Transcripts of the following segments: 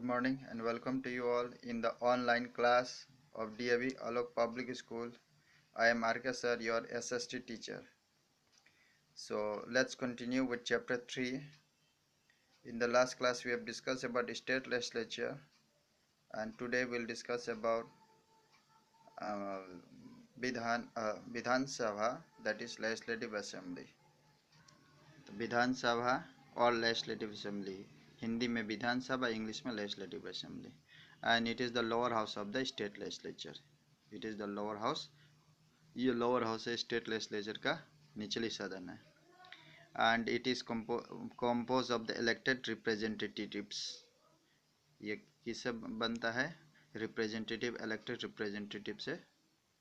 Good morning and welcome to you all in the online class of DAV Alok Public School. I am RK sir, your SST teacher. So let's continue with chapter 3. In the last class we have discussed about state legislature, and today we'll discuss about uh, Vidhan Sabha, that is Legislative Assembly. Vidhan Sabha और legislative assembly, Hindi में Vidhan Sabha, English में legislative assembly, and it is the lower house of the state legislature. It is the lower house. ये lower house है state legislature का, निचली सदन है. And it is compose of the elected representatives. ये किससे बनता है? रिप्रेजेंटेटिव, इलेक्टेड रिप्रेजेंटेटिव से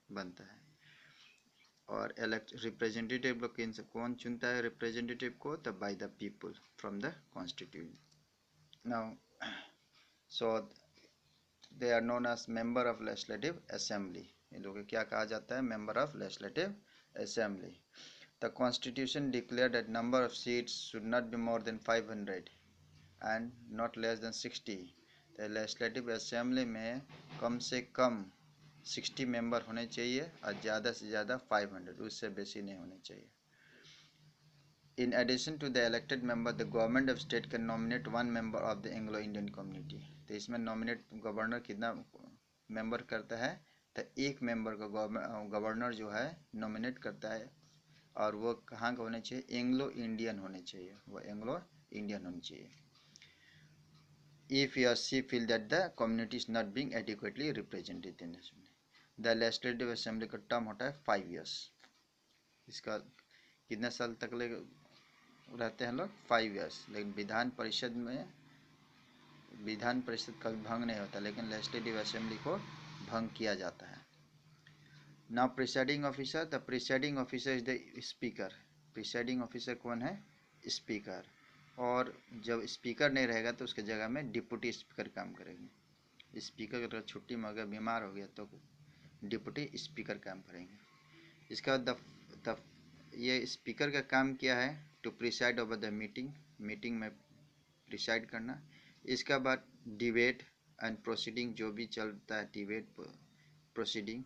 बनता है. और रिप्रेजेंटेटिव लोग कौन चुनता है रिप्रेजेंटेटिव को? तो by the people from the constitution. Now so they are known as member of legislative assembly. इन लोगों को क्या कहा जाता है? Member of legislative assembly. The constitution declare that number of seats should not be more than 500 and not less than 60. तो legislative assembly में कम से कम 60 मेंबर होने चाहिए और ज़्यादा से ज़्यादा 500, उससे बेसी नहीं होने चाहिए. In addition to the elected member, the government of state can nominate one member of the Anglo-Indian community. तो इसमें नॉमिनेट गवर्नर कितना मेंबर करता है? तो एक मेंबर को गवर्नर जो है नॉमिनेट करता है, और वो कहाँ का होने चाहिए? एंग्लो इंडियन होने चाहिए. वो एंग्लो इंडियन होने चाहिए. If he or she feel that the community is not being adequately represented in this. The legislative assembly का टर्म होता है 5 years. इसका कितने साल तक ले रहते हैं लोग? 5 years. लेकिन विधान परिषद का भंग नहीं होता, लेकिन लेजिस्लेटिव असेंबली को भंग किया जाता है. Now presiding officer. The presiding officer is the speaker. Presiding officer कौन है? स्पीकर. और जब स्पीकर नहीं रहेगा तो उसके जगह में डिप्टी स्पीकर काम करेंगे. स्पीकर अगर छुट्टी में अगर बीमार हो गया तो डिप्टी स्पीकर काम करेंगे. इसका ये स्पीकर का काम क्या है? To preside over the meeting में प्रिसाइड करना. इसका बाद डिबेट एंड प्रोसीडिंग, जो भी चलता है डिबेट प्रोसीडिंग,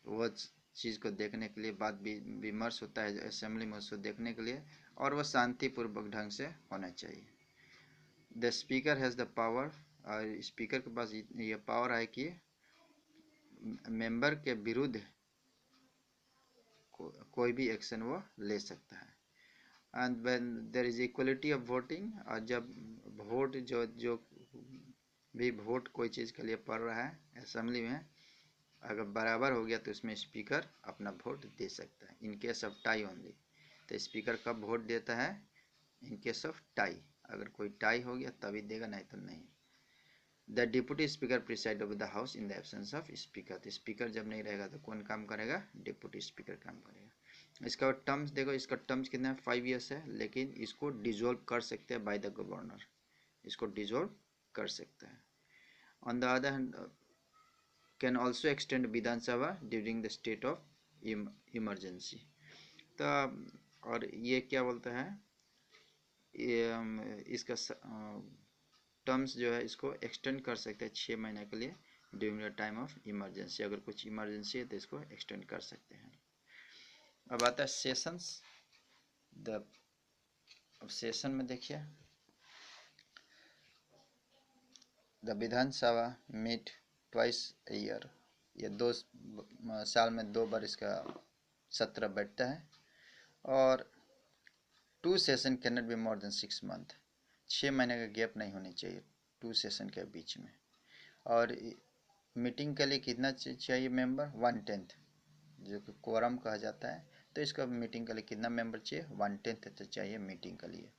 वो चीज़ को देखने के लिए बात विमर्श होता है असेंबली में, उसको देखने के लिए, और वह शांतिपूर्वक ढंग से होना चाहिए. The speaker has the power. और स्पीकर के पास ये पावर है कि मेंबर के विरुद्ध कोई भी एक्शन वो ले सकता है. And when there is equality of voting, और जब वोट जो भी वोट कोई चीज़ के लिए पड़ रहा है असेंबली में, अगर बराबर हो गया तो उसमें स्पीकर अपना वोट दे सकता है. In case of tie only. तो स्पीकर कब वोट देता है? In case of tie. अगर कोई टाई हो गया तभी देगा, नहीं तो नहीं. The deputy speaker preside over the house in the absence of speaker. तो स्पीकर जब नहीं रहेगा तो कौन काम करेगा? डिप्टी स्पीकर काम करेगा. इसका टर्म्स देखो, इसका टर्म्स कितना है? 5 years है, लेकिन इसको डिजोल्व कर सकते हैं बाय द गवर्नर. इसको डिजोल्व कर सकता है. On the other hand can also extend Vidhan Sabha during the state of emergency. तो और ये क्या बोलता है? इसका टर्म्स जो है इसको एक्सटेंड कर सकते हैं 6 महीने के लिए during the time of emergency. अगर कुछ इमरजेंसी है तो इसको एक्सटेंड कर सकते हैं. अब आता है सेशंस. अब सेशन में देखिए, the Vidhan Sabha meet twice a year. ये 2 साल में 2 बार इसका सत्र बैठता है. और 2 session can not be more then 6 months. 6 महीने का गैप नहीं होनी चाहिए 2 सेशन के बीच में. और मीटिंग के लिए कितना चाहिए मेंबर? 1/10, जो कि कोरम कहा जाता है. तो इसका मीटिंग के लिए कितना मेंबर चाहिए? 1/10 तो चाहिए मीटिंग के लिए.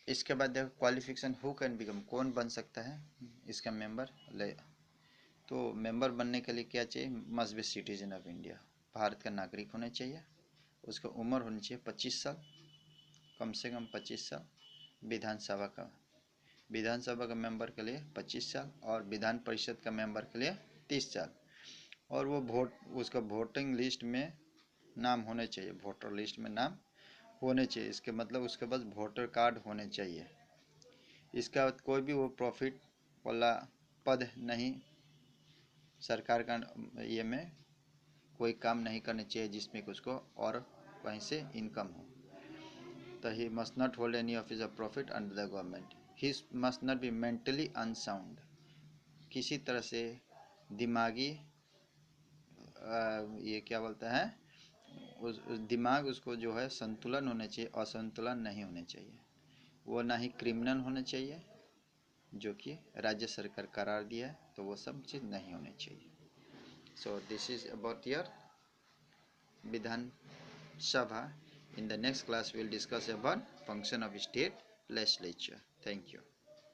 इसके बाद देखो क्वालिफिकेशन. हु कैन बिकम, कौन बन सकता है इसका मेंबर? तो मेंबर बनने के लिए क्या चाहिए? Must be citizen of India. Bharat का नागरिक होना चाहिए. उसका उम्र होनी चाहिए 25 साल, कम से कम 25 साल. विधानसभा का मेंबर के लिए 25 साल, और विधान परिषद का मेंबर के लिए 30 साल. और वो उसका वोटिंग लिस्ट में नाम होने चाहिए, वोटर लिस्ट में नाम होने चाहिए. इसके मतलब उसके पास वोटर कार्ड होने चाहिए. इसका कोई भी वो प्रॉफिट वाला पद नहीं, सरकार का ये में कोई काम नहीं करना चाहिए जिसमें उसको और वहीं से इनकम हो। तो he must not hold any office of profit under the government. He must not be mentally unsound, किसी तरह से दिमागी ये क्या बोलता है, उस दिमाग उसको जो है संतुलन होना चाहिए, असंतुलन नहीं होना चाहिए। वो ना ही क्रिमिनल होना चाहिए जो कि राज्य सरकार करार दिया है, तो वो सब चीज़ नहीं होनी चाहिए। So this is about your विधान Sabha. In the next class, we'll discuss about function of state legislature. Thank you.